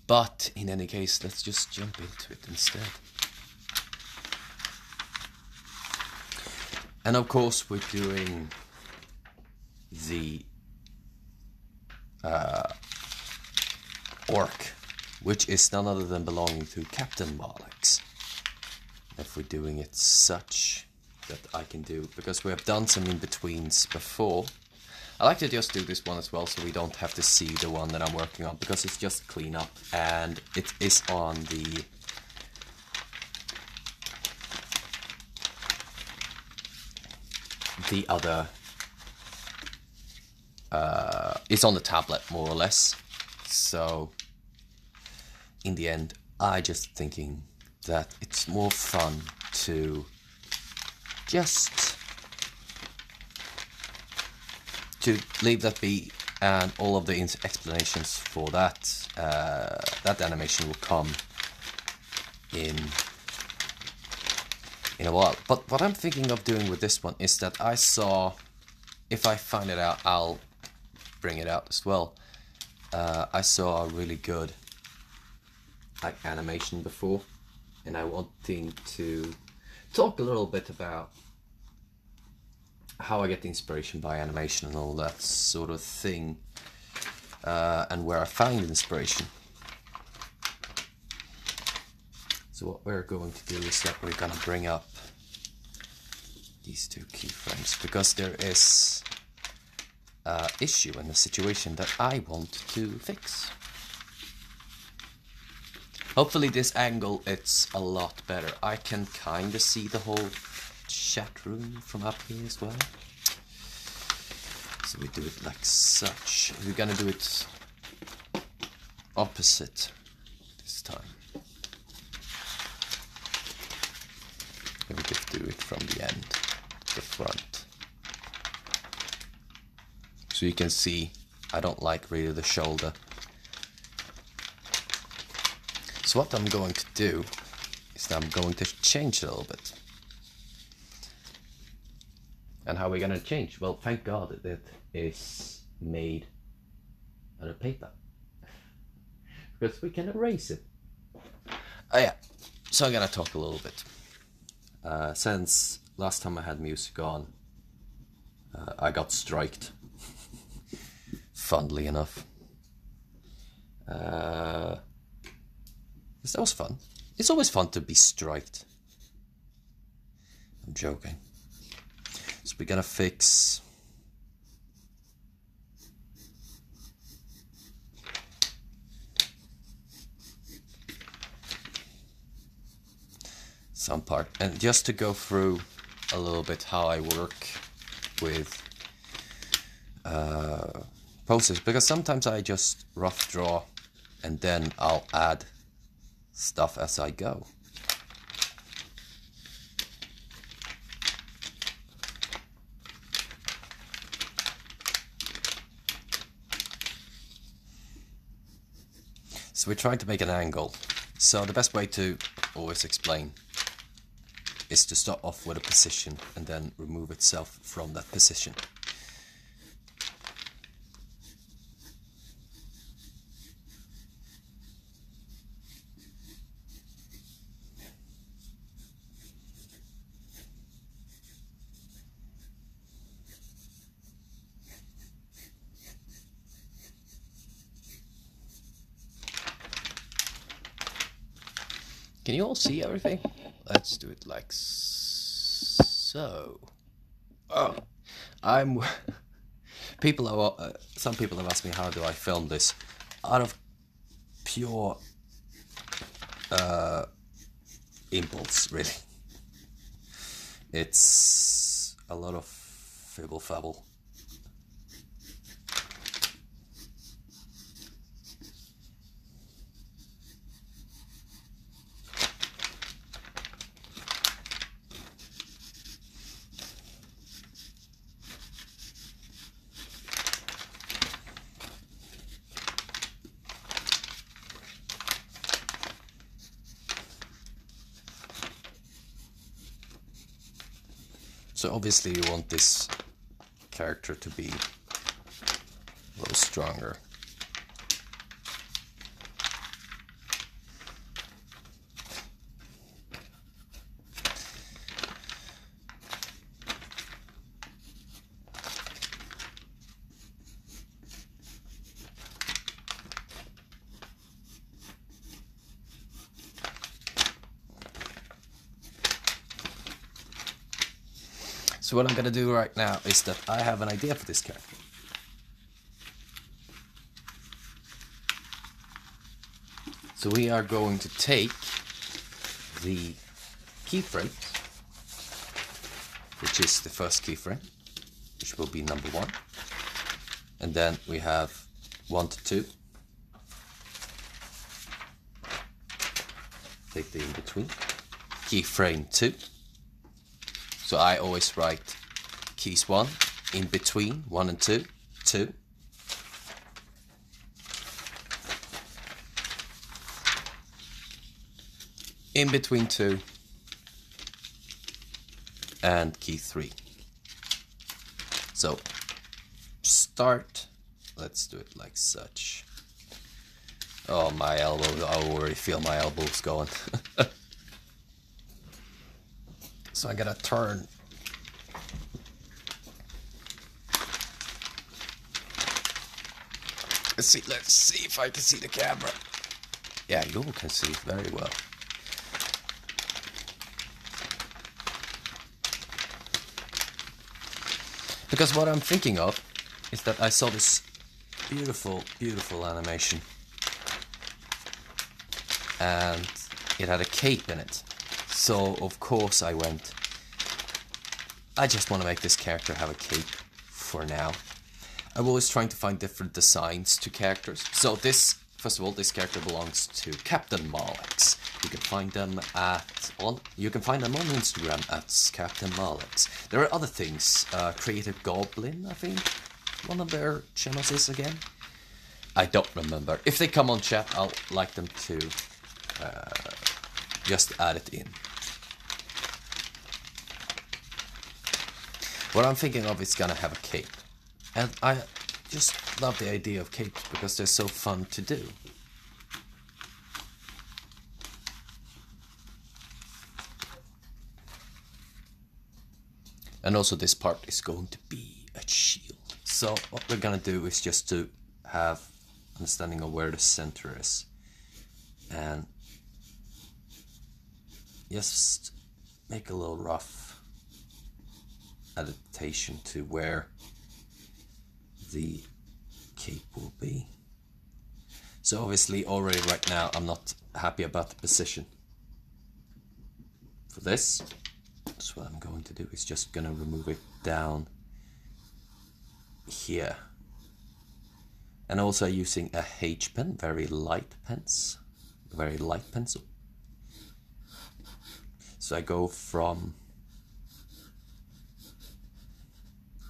But in any case, let's just jump into it instead. And of course, we're doing the orc, which is none other than belonging to Captain Marlex. If we're doing it such that I can do, because we have done some in-betweens before. I like to just do this one as well, so we don't have to see the one that I'm working on, because it's just cleanup, and it is on the other. It's on the tablet more or less. So in the end, I just thinking that it's more fun to just to leave that be, and all of the explanations for that that animation will come in a while. But what I'm thinking of doing with this one is that I saw, if I find it out, I'll bring it out as well. I saw a really good animation before, and I wanting to talk a little bit about how I get the inspiration by animation and all that sort of thing, and where I find inspiration. So what we're going to do is that we're gonna bring up these two keyframes, because there is an issue in the situation that I want to fix. Hopefully this angle, it's a lot better. I can kinda see the whole chat room from up here as well. So we do it like such. We're gonna do it opposite this time. And we could do it from the end, the front. So you can see, I don't like really the shoulder. So what I'm going to do is that I'm going to change a little bit. And how are we going to change? Well, thank God that it is made out of paper. Because we can erase it. Oh yeah, so I'm going to talk a little bit. Since last time I had music on, I got striked. Funnily enough. That was fun. It's always fun to be striked. I'm joking. So we're gonna fix some part, and just to go through a little bit how I work with poses, because sometimes I just rough draw and then I'll add stuff as I go. So we're trying to make an angle. So the best way to always explain is to start off with a position and then remove itself from that position. Can you all see everything? Let's do it like so. Oh, some people have asked me how do I film this. Out of pure impulse, really. It's a lot of fibble fabble. So obviously you want this character to be a little stronger. So what I'm gonna do right now is that I have an idea for this character. So we are going to take the keyframe, which is the first keyframe, which will be number 1. And then we have 1 to 2. Take the in-between. Keyframe 2. So I always write keys 1, in between 1 and 2, 2. In between 2 and key 3. So start, let's do it like such. Oh, my elbow, I already feel my elbows going. So I'm gonna turn. Let's see if I can see the camera. Yeah, you all can see very well. Because what I'm thinking of is that I saw this beautiful, beautiful animation. And it had a cape in it. So, of course, I just want to make this character have a cape for now. I'm always trying to find different designs to characters. So this, first of all, this character belongs to Captain Malex. You can find them on Instagram at Captain Malex. There are other things. Creative Goblin, I think one of their channels is again. I don't remember. If they come on chat, I'll like them to just add it in. What I'm thinking of is gonna have a cape. And I just love the idea of capes because they're so fun to do. And also this part is going to be a shield. So what we're gonna do is just to have understanding of where the center is. And just make a little rough adaptation to where the cape will be. So obviously already right now I'm not happy about the position for this. So what I'm going to do is just gonna remove it down here. And also using a H pen, very light pencil. So I go from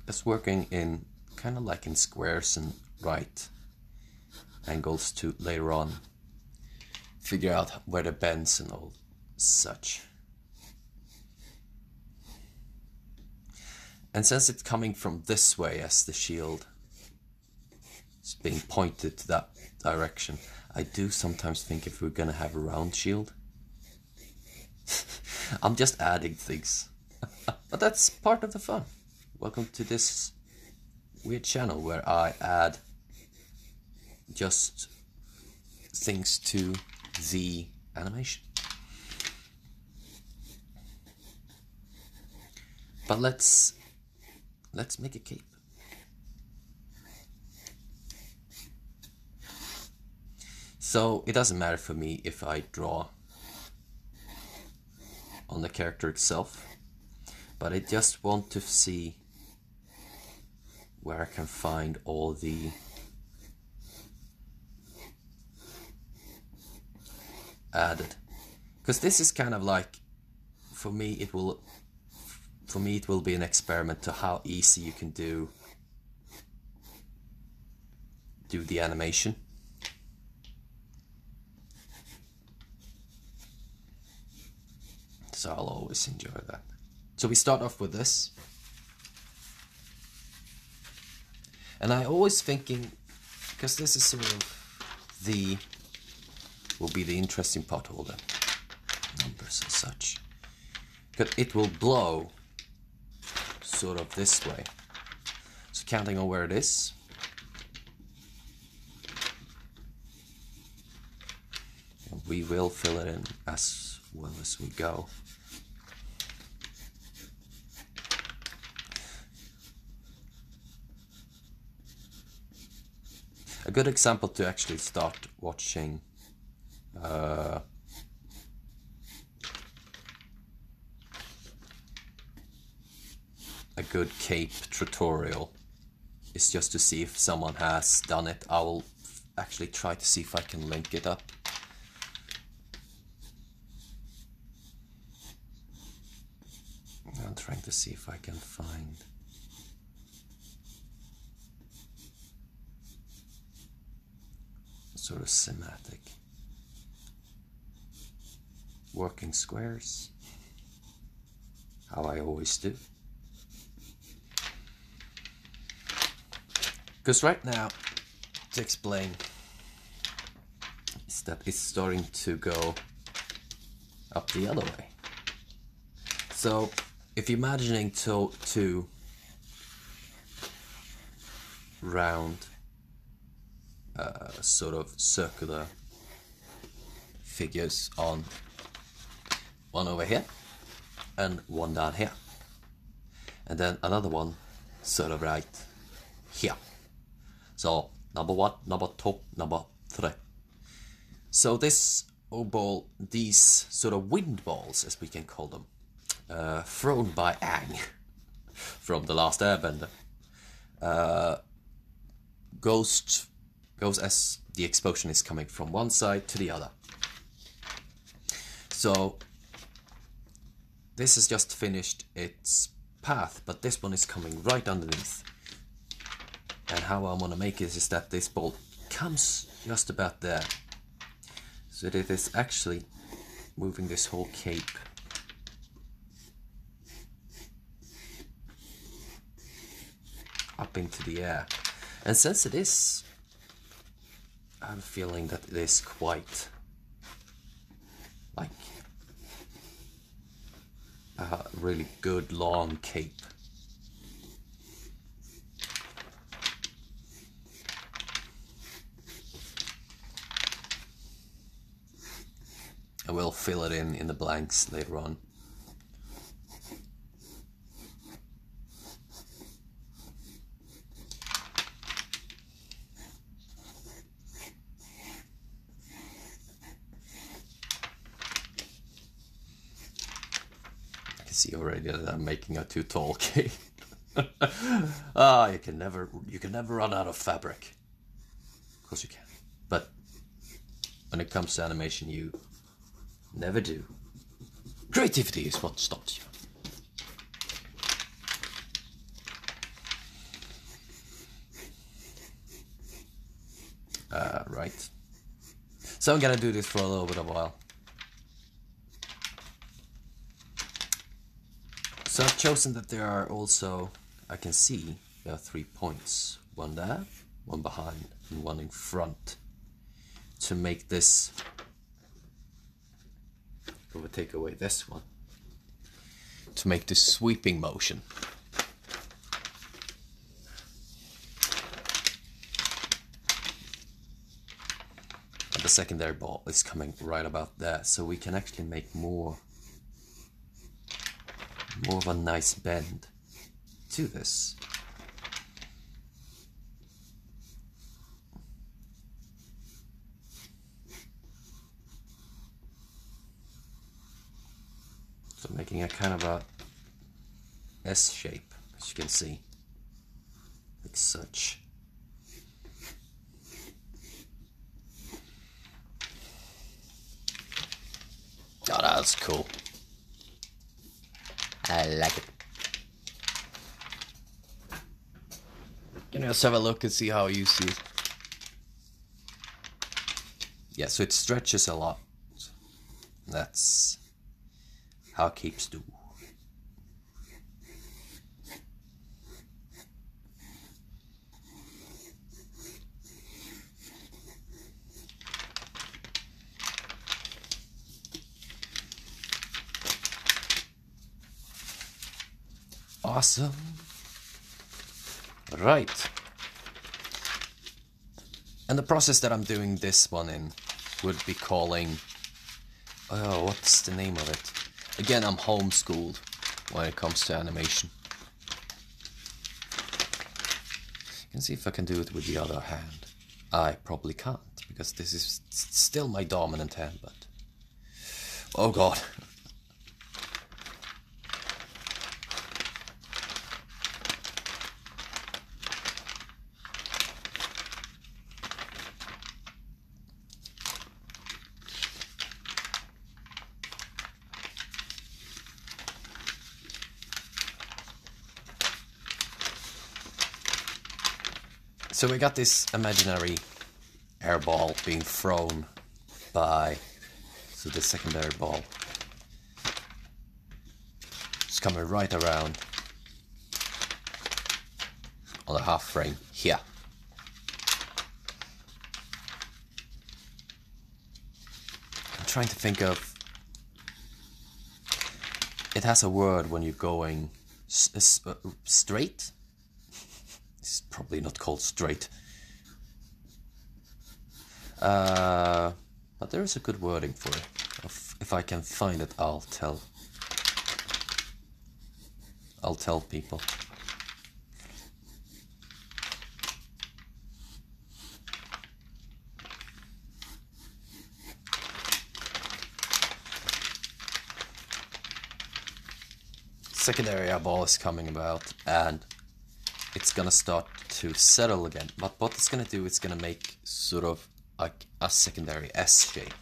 just working in kind of like in squares and right angles to later on figure out where the bends and all such. And since it's coming from this way as the shield is being pointed to that direction, I do sometimes think if we're gonna have a round shield. I'm just adding things. But that's part of the fun. Welcome to this weird channel where I add just things to the animation. But let's make a cape. So it doesn't matter for me if I draw on the character itself, but I just want to see where I can find all the added, because this is kind of like, for me it will be an experiment to how easy you can do the animation. So I'll always enjoy that. So we start off with this. And I always thinking, because this is sort of will be the interesting part, all the numbers and such. Because it will blow sort of this way. So counting on where it is. And we will fill it in as well as we go. A good example to actually start watching a good cape tutorial is just to see if someone has done it. I will actually try to see if I can link it up. I'm trying to see if I can find sort of schematic. Working squares, how I always do. Because right now, to explain, is that it's starting to go up the other way. So if you're imagining two round sort of circular figures on one over here and one down here, and then another one sort of right here. So number 1, number 2, number 3. So this ball, these sort of wind balls, as we can call them, thrown by Aang from The Last Airbender, goes as the explosion is coming from one side to the other. So this has just finished its path, but this one is coming right underneath. And how I want to make it is that this ball comes just about there. So that it is actually moving this whole cape up into the air. And since it is, I have a feeling that it is quite like a really good long cape. I will fill it in the blanks later on. I can see already that I'm making a too tall cape. You can never run out of fabric. Of course you can. But when it comes to animation, you never do. Creativity is what stops you. Right. So I'm gonna do this for a little bit of a while. So I've chosen that there are also, I can see there are 3 points. One there, one behind, and one in front. To make this, I will take away this one. To make this sweeping motion. And the secondary ball is coming right about there, so we can actually make more of a nice bend to this. So making a kind of a S shape, as you can see, like such. Oh, that's cool. I like it. Can you just have a look and see how you see it? Yeah, so it stretches a lot. That's how capes do. Awesome. Right. And the process that I'm doing this one in would be calling... Oh, what's the name of it? Again, I'm homeschooled when it comes to animation. You can see if I can do it with the other hand. I probably can't, because this is still my dominant hand, but... Oh god. So we got this imaginary air ball being thrown by the secondary ball. It's coming right around on the half frame here. I'm trying to think of... It has a word when you're going straight? It's probably not called straight. But there is a good wording for it. If I can find it, I'll tell people. Secondary air ball is coming about, and it's gonna start to settle again. But what it's gonna do, it's gonna make sort of like a secondary S shape.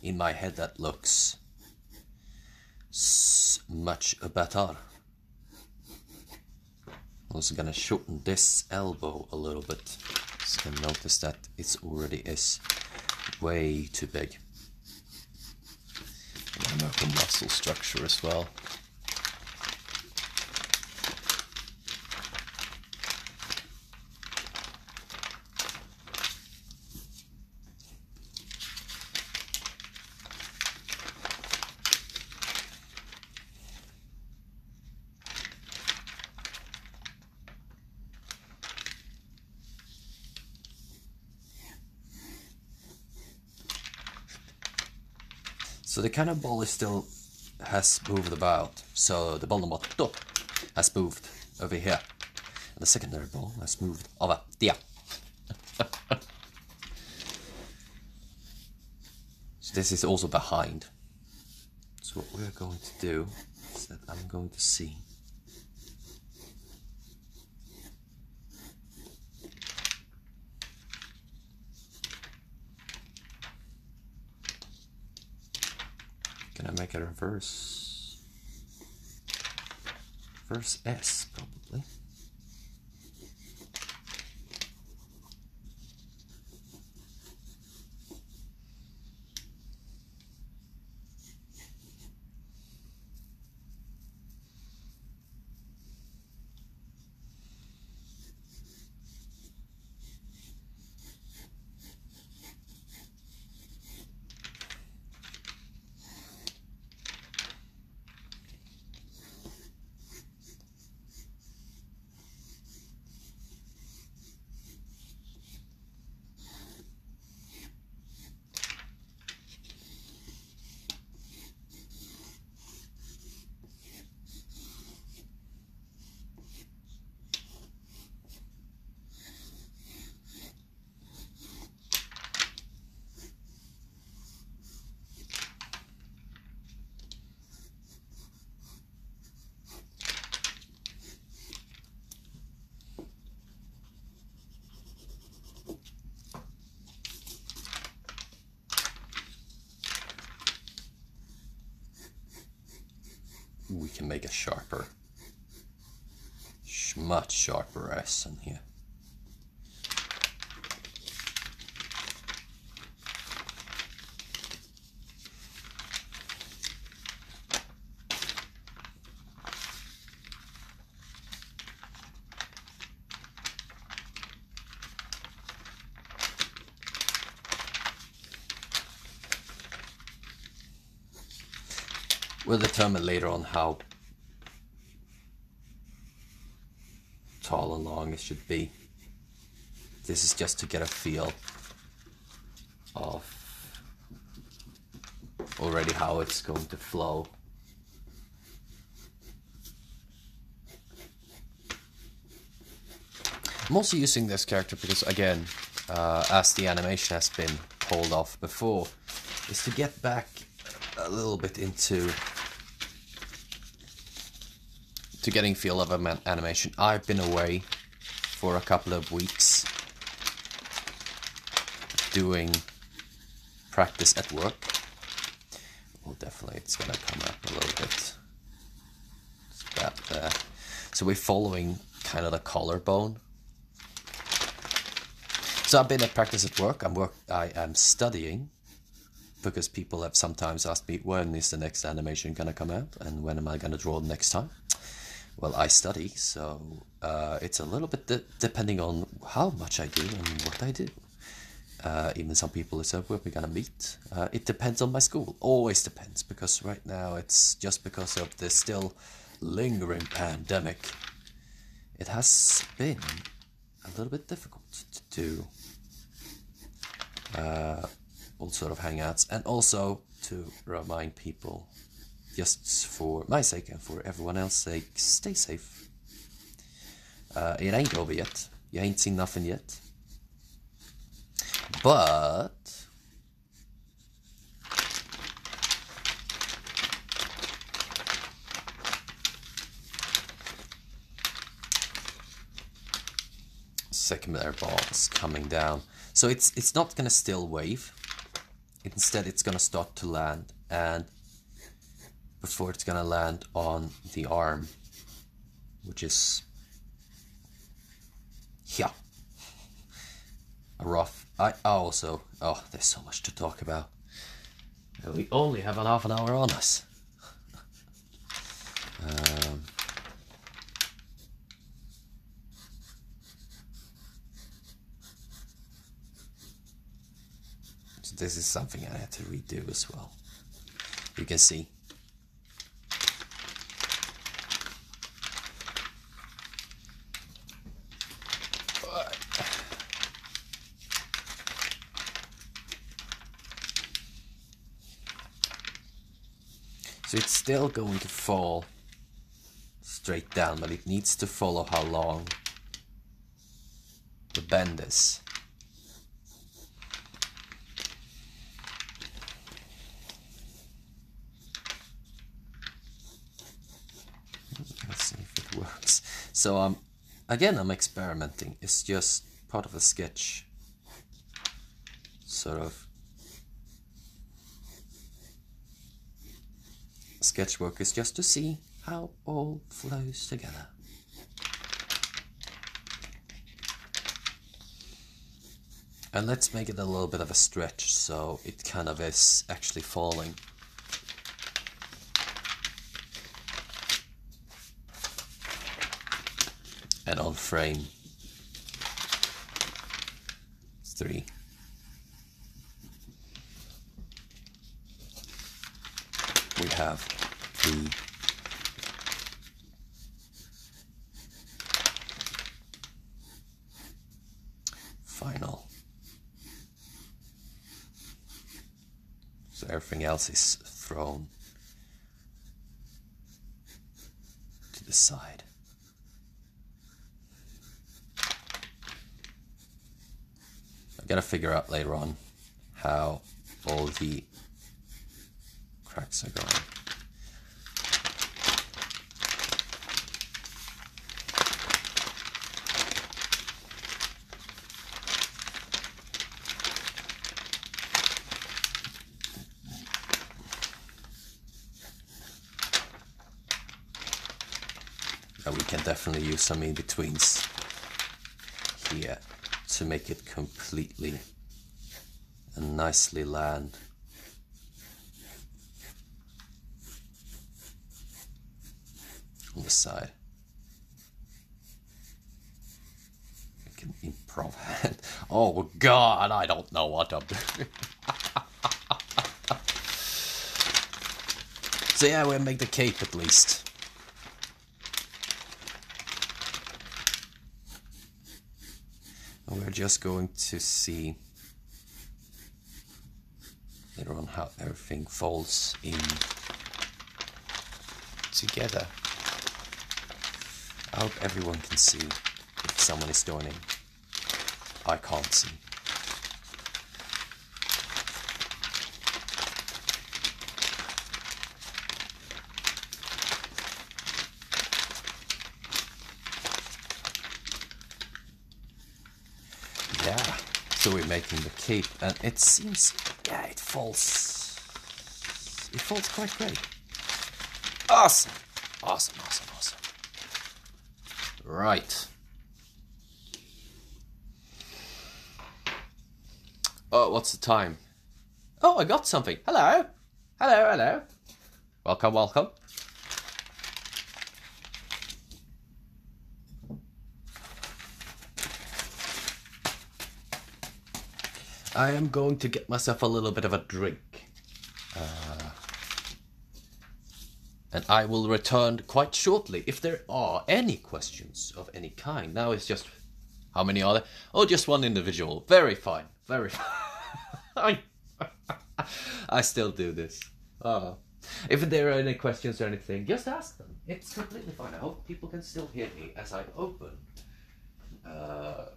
In my head, that looks much better. I'm also gonna shorten this elbow a little bit, so you can notice that it already is way too big. And I'm working muscle structure as well. So the cannonball is still has moved about. So the ball number 2 has moved over here, and the secondary ball has moved over there. So this is also behind. So what we're going to do is that I'm going to see. Can I make a reverse S, probably? We can make a sharper, much sharper S in here. We'll determine later on how tall and long it should be. This is just to get a feel of already how it's going to flow. I'm also using this character because, again, as the animation has been pulled off before, is to get back a little bit into getting feel of an animation. I've been away for a couple of weeks doing practice at work. Well, definitely it's gonna come up a little bit. It's that there. So we're following kind of the collarbone. So I've been at practice at work. I am studying, because people have sometimes asked me, when is the next animation gonna come out and when am I gonna draw the next time? Well, I study, so it's a little bit depending on how much I do and what I do. Even some people have said, where we're gonna meet. It depends on my school. Always depends, because right now it's just because of the still lingering pandemic. It has been a little bit difficult to do all sort of hangouts, and also to remind people, just for my sake and for everyone else's sake, stay safe. It ain't over yet. You ain't seen nothing yet. But secondary balls coming down. So it's not gonna still wave. Instead it's gonna start to land, and before it's gonna land on the arm, which is yeah, a rough. There's so much to talk about. We only have a half an hour on us. So this is something I had to redo as well. You can see. So it's still going to fall straight down, but it needs to follow how long the bend is. Let's see if it works. So again, I'm experimenting. It's just part of a sketch, sort of. Sketchwork is just to see how all flows together. And let's make it a little bit of a stretch, so it kind of is actually falling. And on frame 3. We have the final. So everything else is thrown to the side. I gotta figure out later on how all the cracks are going. We can definitely use some in-betweens here to make it completely and nicely land. On the side. I can improv. Oh God, I don't know what I'm doing. So yeah, we'll make the cape at least. And we're just going to see later on how everything falls in together. I hope everyone can see if someone is joining. I can't see. Yeah. So we're making the cape, and it seems, yeah, it falls quite great. Awesome. Awesome, awesome, awesome. Right. Oh, what's the time? Oh, I got something. Hello. Hello, hello. Welcome, welcome. I am going to get myself a little bit of a drink. And I will return quite shortly if there are any questions of any kind. Now it's just, how many are there? Oh, just one individual. Very fine, very fine. I still do this. If there are any questions or anything, just ask them. It's completely fine. I hope people can still hear me as I open a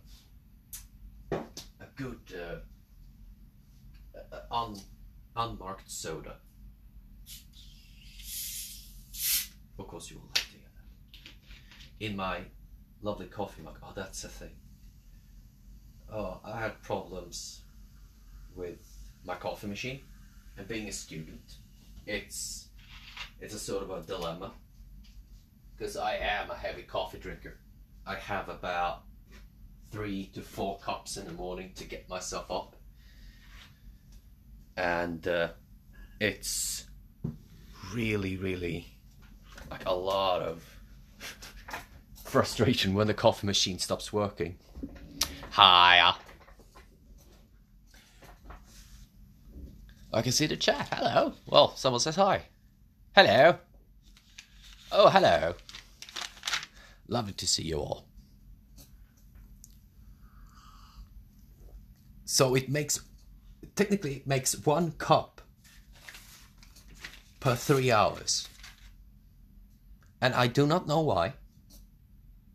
good unmarked soda. Of course you will like to hear that. In my lovely coffee mug. Oh, that's a thing. Oh, I had problems with my coffee machine, and being a student, it's a sort of a dilemma, because I am a heavy coffee drinker. I have about 3 to 4 cups in the morning to get myself up, and it's really like a lot of frustration when the coffee machine stops working. Hiya. I can see the chat. Hello. Well, someone says hi. Hello. Oh, hello. Lovely to see you all. So technically it makes 1 cup per 3 hours. And I do not know why.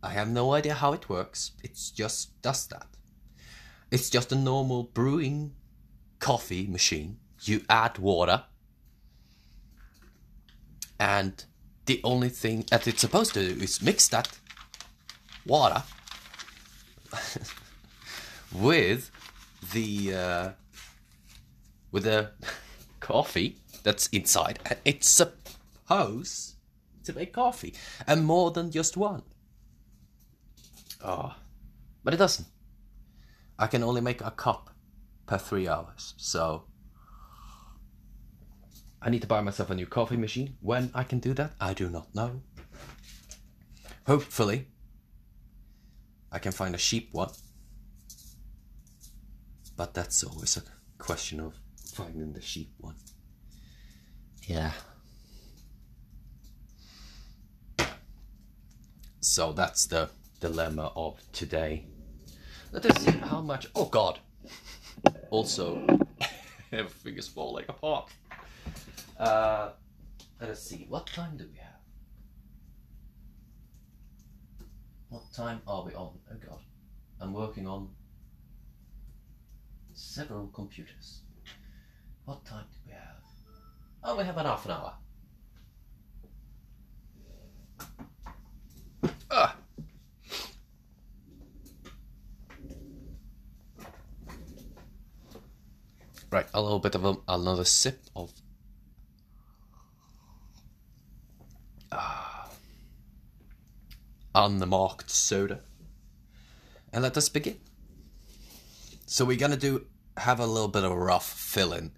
I have no idea how it works. It just does that. It's just a normal brewing coffee machine. You add water. And the only thing that it's supposed to do is mix that water with the coffee that's inside. And it's supposed to make coffee, and more than just one. Oh, but it doesn't. I can only make a cup per 3 hours, so I need to buy myself a new coffee machine. When I can do that, I do not know. Hopefully I can find a cheap one, but that's always a question of finding the cheap one. Yeah. So that's the dilemma of today. Let us see how much. Oh God! Also, everything is falling apart. Let us see. What time do we have? What time are we on? Oh God! I'm working on several computers. What time do we have? Oh, we have an half an hour. Right, a little bit of another sip of unmarked soda, and let us begin. So we're gonna have a little bit of a rough fill-in.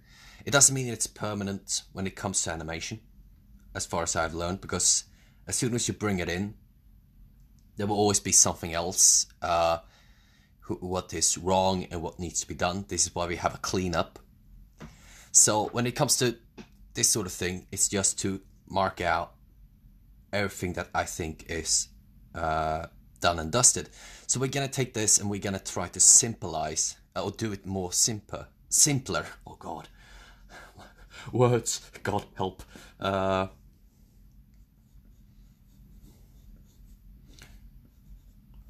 It doesn't mean it's permanent when it comes to animation, as far as I've learned, because as soon as you bring it in, there will always be something else, what is wrong and what needs to be done. This is why we have a cleanup. So when it comes to this sort of thing, it's just to mark out everything that I think is done and dusted. So we're gonna take this and we're gonna try to simplize, or do it more simpler. Oh God, words, God help.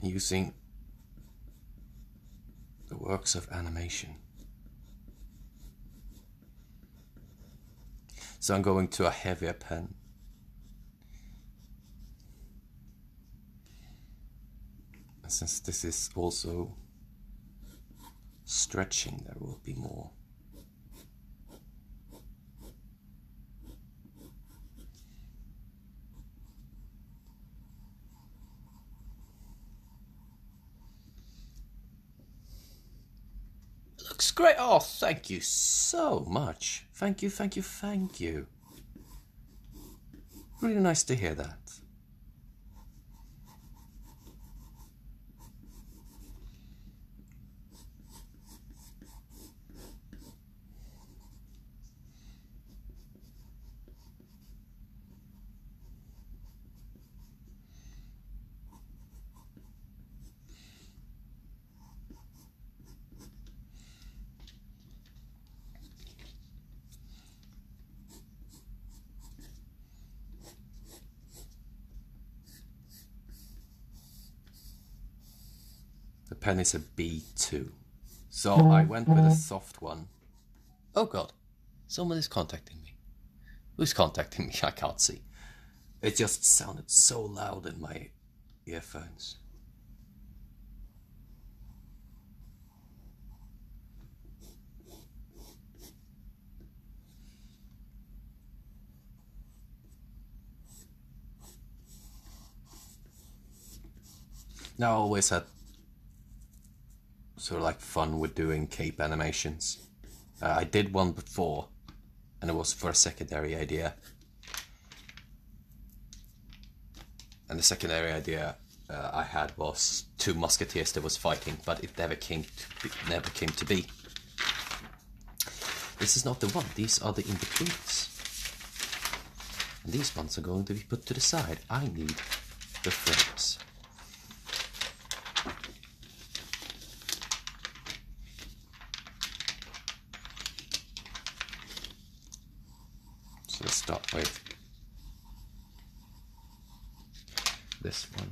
Using the works of animation. So I'm going to a heavier pen. Since this is also stretching, there will be more. Looks great. Oh, thank you so much. Thank you, thank you, thank you. Really nice to hear that. The pen is a B2. So I went with a soft one. Oh god, someone is contacting me. Who's contacting me? I can't see. It just sounded so loud in my earphones. Now I always had sort of like fun with doing cape animations. I did one before, and it was for a secondary idea. And the secondary idea I had was two musketeers that was fighting, but it never came to be. This is not the one. These are the in-betweens. And these ones are going to be put to the side. I need the frames. So let's start with this one.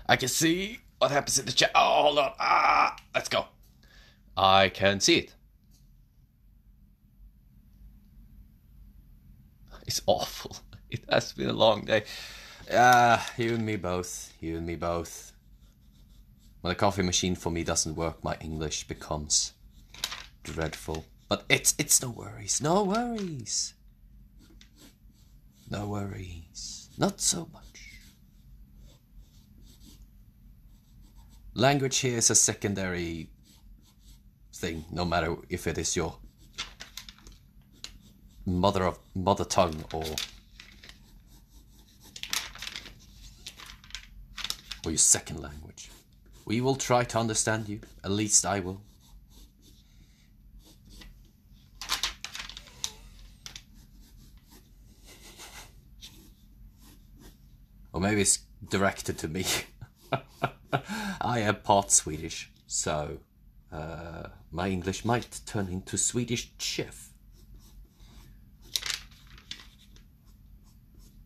I can see what happens in the chat. Oh, hold on. Let's go. I can see it. It's awful. It has been a long day. You and me both. You and me both. When the coffee machine for me doesn't work, my English becomes dreadful. But it's no worries. No worries. No worries. Not so much. Language here is a secondary thing, no matter if it is your mother tongue or your second language. We will try to understand you. At least I will. Or maybe it's directed to me. I am part Swedish, so my English might turn into Swedish chef.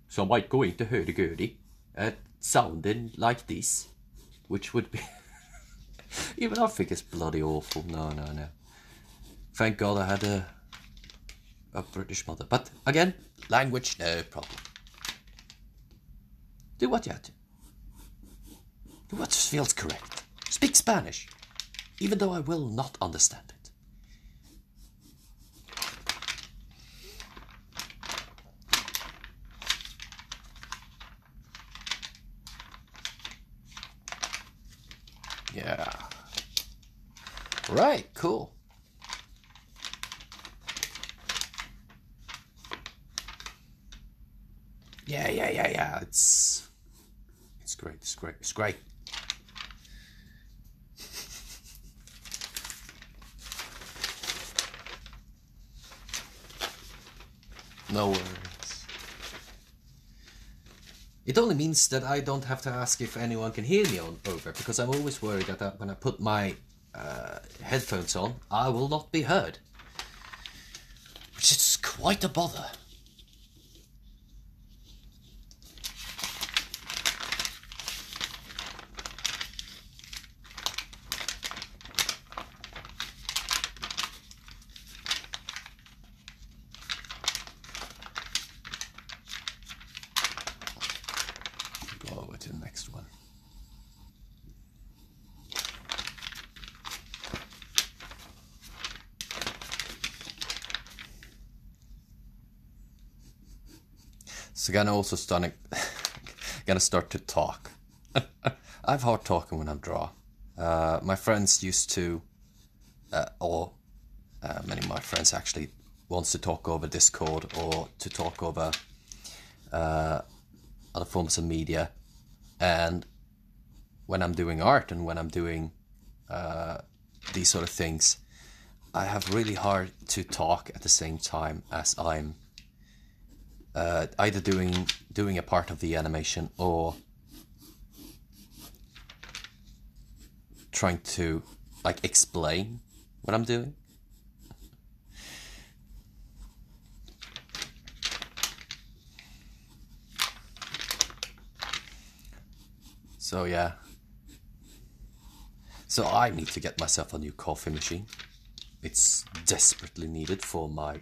So I might go into hurdy-gurdy sounding like this, which would be... Even I think it's bloody awful. No. Thank God I had a British mother. But again, language, no problem. Do what you have to. Do what feels correct. Speak Spanish, even though I will not understand it. Yeah. Right, cool. Yeah. It's great. No worries. It only means that I don't have to ask if anyone can hear me over, because I'm always worried that when I put my headphones on, I will not be heard. Which is quite a bother. Go over to the next one. So gonna start to talk. I have hard talking when I draw. My friends used to, many of my friends actually wants to talk over Discord or to talk over other forms of media. And when I'm doing art and when I'm doing these sort of things, I have really hard to talk at the same time as I'm either doing a part of the animation or trying to like explain what I'm doing. So yeah. So I need to get myself a new coffee machine. It's desperately needed for my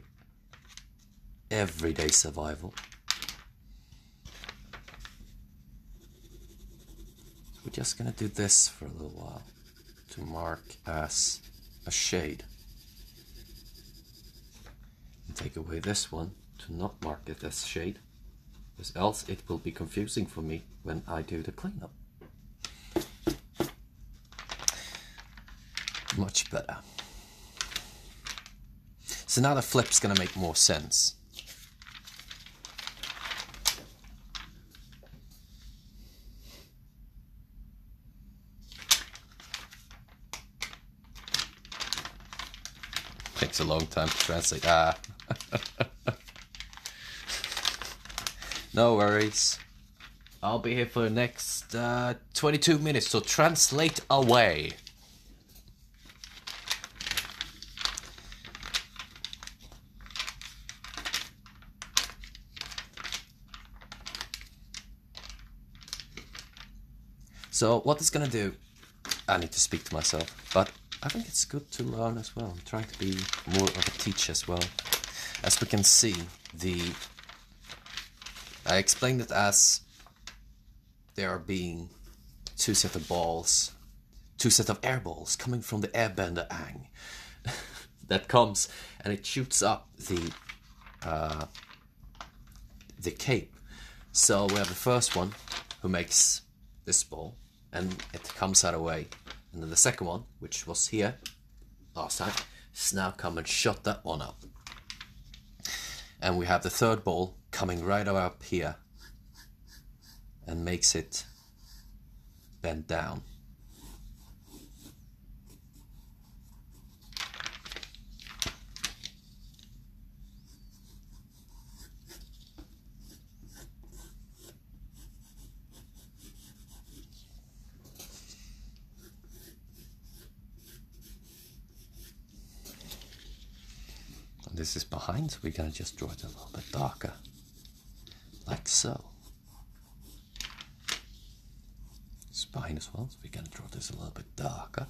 everyday survival. So we're just gonna do this for a little while to mark as a shade. And take away this one to not mark it as shade, because else it will be confusing for me when I do the cleanup. Much better. So now the flip's gonna make more sense. Takes a long time to translate. No worries. I'll be here for the next 22 minutes, so translate away. So what it's gonna do, I need to speak to myself, but I think it's good to learn as well. I'm trying to be more of a teacher as well. As we can see, I explained it as there are being two set of balls, two set of air balls coming from the airbender Aang. That comes and it shoots up the cape. So we have the first one who makes this ball, and it comes out away. And then the second one, which was here last time, is now come and shot that one up. And we have the third ball coming right up here and makes it bend down. This is behind, so we're gonna just draw it a little bit darker, like so. It's behind as well, so we're gonna draw this a little bit darker.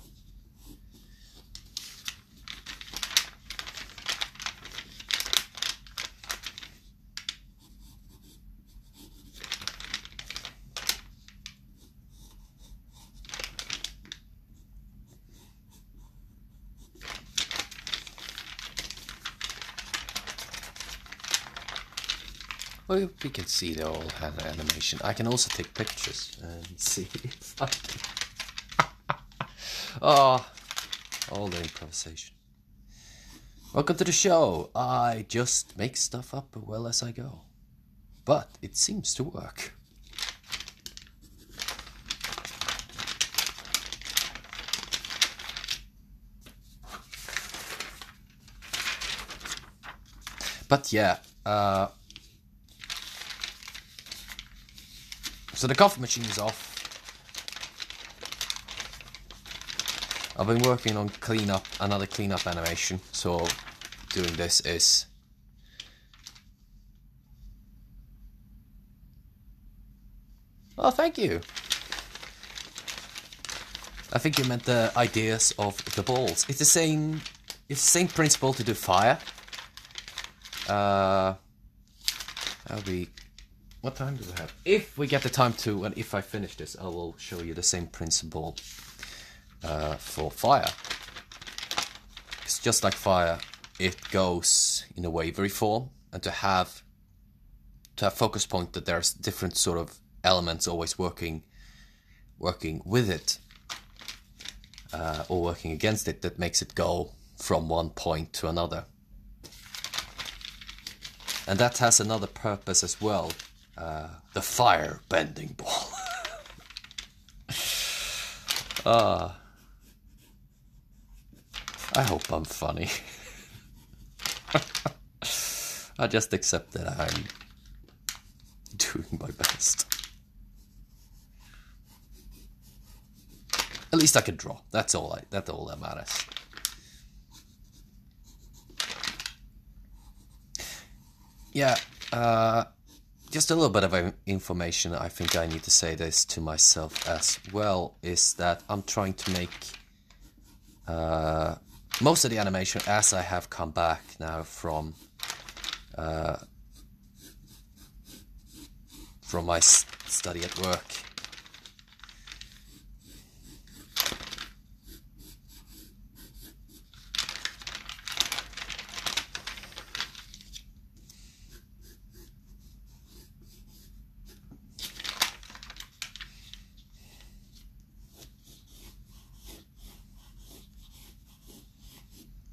Well, we can see the whole animation. I can also take pictures and see if I can. Oh, all the improvisation. Welcome to the show. I just make stuff up as well as I go. But it seems to work. But yeah, So the coffee machine is off. I've been working on another cleanup animation, so doing this is... Oh, thank you. I think you meant the ideas of the balls. It's the same principle to do fire. That'll be... What time do we have? If we get the time to, and if I finish this, I will show you the same principle for fire. It's just like fire, it goes in a wavery form, and to have focus point that there's different sort of elements always working with it, or working against it, that makes it go from one point to another. And that has another purpose as well. The fire bending ball. I hope I'm funny. I just accept that I'm doing my best. At least I can draw. That's all that matters. Yeah, just a little bit of information. I think I need to say this to myself as well, is that I'm trying to make most of the animation, as I have come back now from my study at work.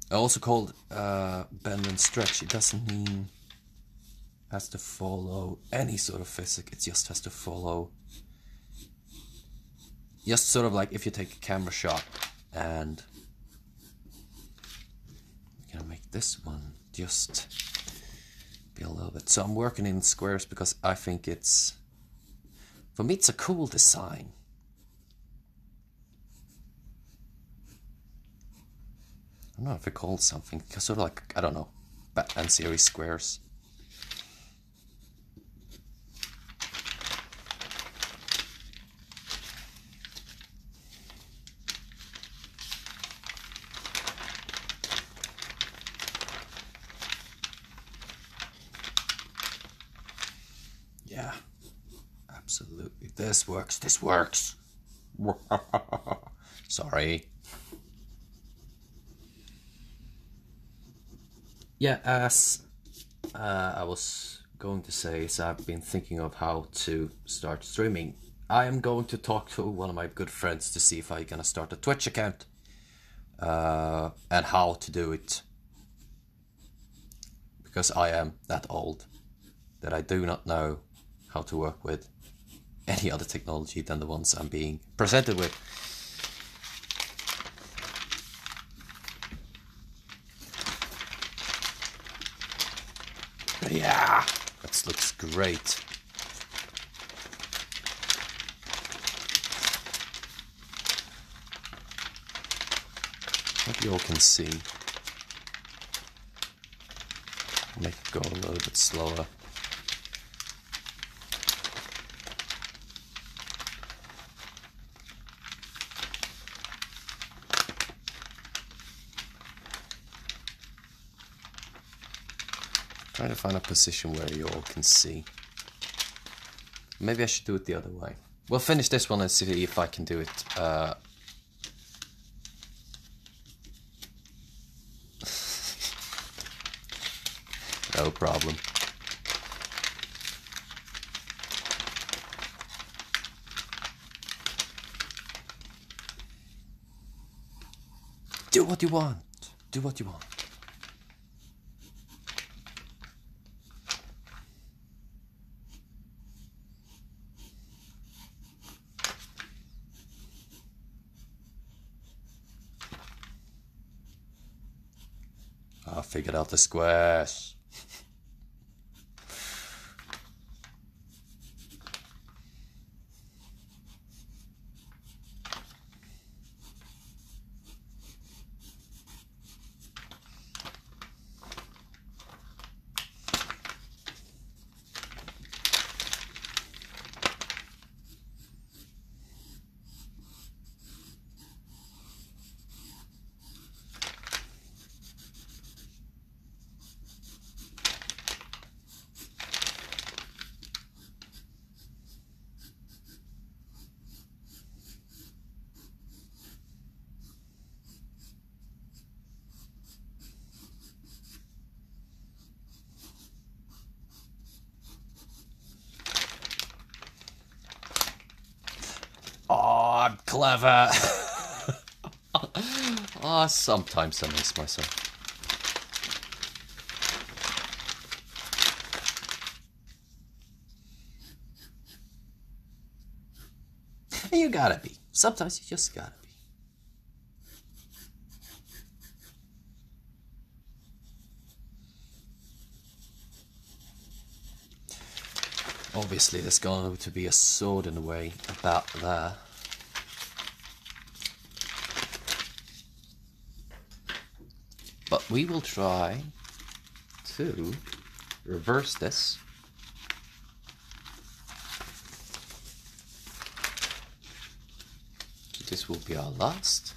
Also called bend and stretch. It doesn't mean has to follow any sort of physics. It just has to follow, just sort of like if you take a camera shot and I'm gonna make this one just be a little bit. So I'm working in squares because I think it's, for me it's a cool design. I don't know if it calls something, sort of like, I don't know, Batman series squares. Yeah, absolutely. This works. This works. Sorry. Yeah, as I was going to say, is I've been thinking of how to start streaming. I am going to talk to one of my good friends to see if I'm gonna start a Twitch account, and how to do it. Because I am that old that I do not know how to work with any other technology than the ones I'm being presented with. Yeah, that looks great. Hope you all can see. Make it go a little bit slower. Trying to find a position where you all can see. Maybe I should do it the other way. We'll finish this one and see if I can do it. No problem. Do what you want. Do what you want. I figured out the squares. clever. Sometimes I miss myself. You gotta be. Sometimes you just gotta be. Obviously, there's going to be a sword in the way about there. But we will try to reverse this. This will be our last.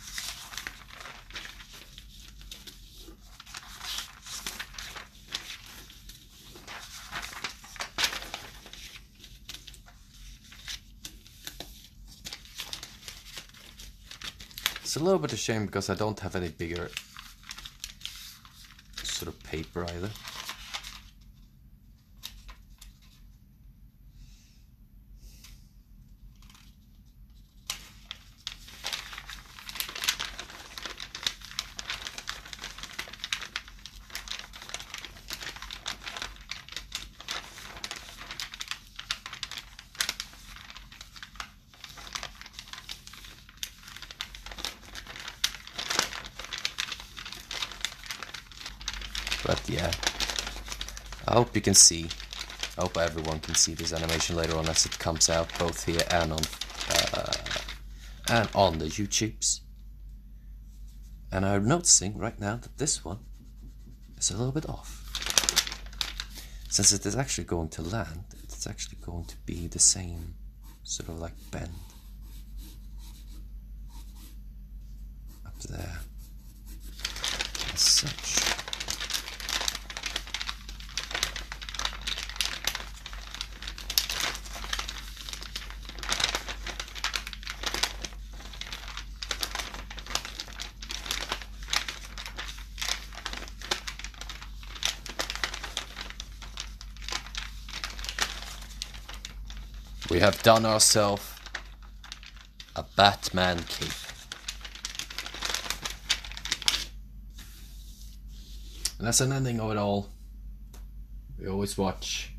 It's a little bit of a shame because I don't have any bigger sort of paper either. But yeah, I hope you can see, I hope everyone can see this animation later on as it comes out, both here and on the YouTubes. And I'm noticing right now that this one is a little bit off. Since it is actually going to land, it's actually going to be the same sort of like bend up there as such. We have done ourselves a Batman cape. And as an ending of it all, we always watch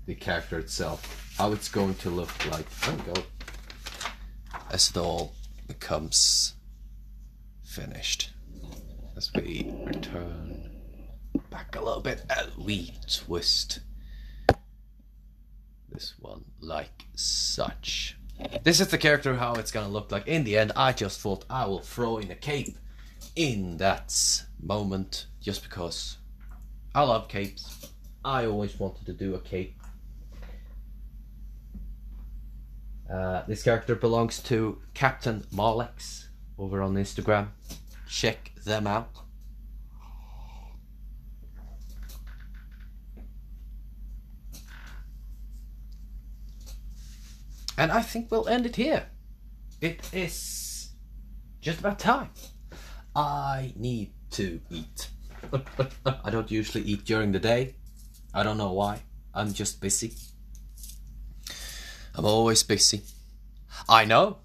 the character itself, how it's going to look like, as it all becomes finished. As we return back a little bit and we twist this one like such. This is the character, how it's gonna look like. In the end, I just thought I will throw in a cape in that moment, just because I love capes. I always wanted to do a cape. This character belongs to Captain Marlex over on Instagram. Check them out. And I think we'll end it here. It is just about time. I need to eat. I don't usually eat during the day. I don't know why. I'm just busy. I'm always busy. I know.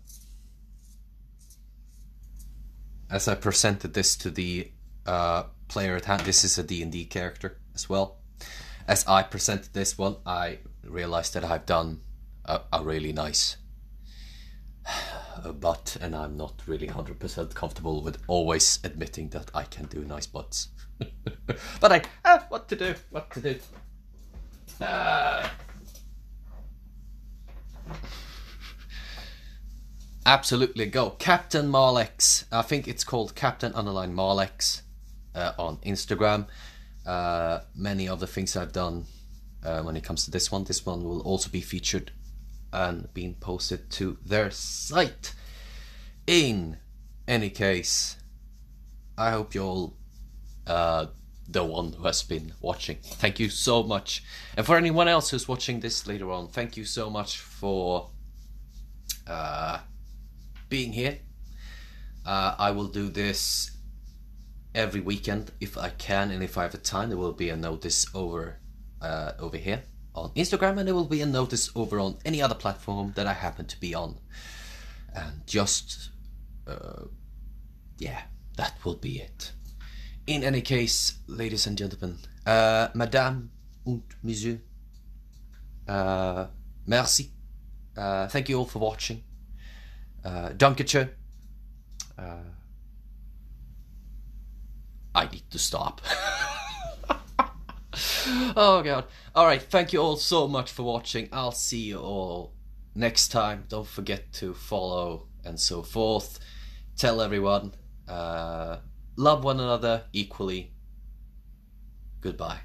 As I presented this to the player at hand, this is a D&D character as well. As I presented this one, I realized that I've done a really nice butt, and I'm not really 100% comfortable with always admitting that I can do nice butts. But what to do. Absolutely go. Captain Marlex. I think it's called Captain_Marlex on Instagram. Many of the things I've done when it comes to this one will also be featured and being posted to their site. In any case, I hope you're all the one who has been watching. Thank you so much. And for anyone else who's watching this later on, thank you so much for being here. I will do this every weekend if I can, and if I have the time, there will be a notice over here on Instagram, and there will be a notice over on any other platform that I happen to be on. And just, yeah, that will be it. In any case, ladies and gentlemen, Madame und Monsieur, merci. Thank you all for watching. Dankeschön. I need to stop. Oh god. Alright, thank you all so much for watching. I'll see you all next time. Don't forget to follow and so forth. Tell everyone. Love one another equally. Goodbye.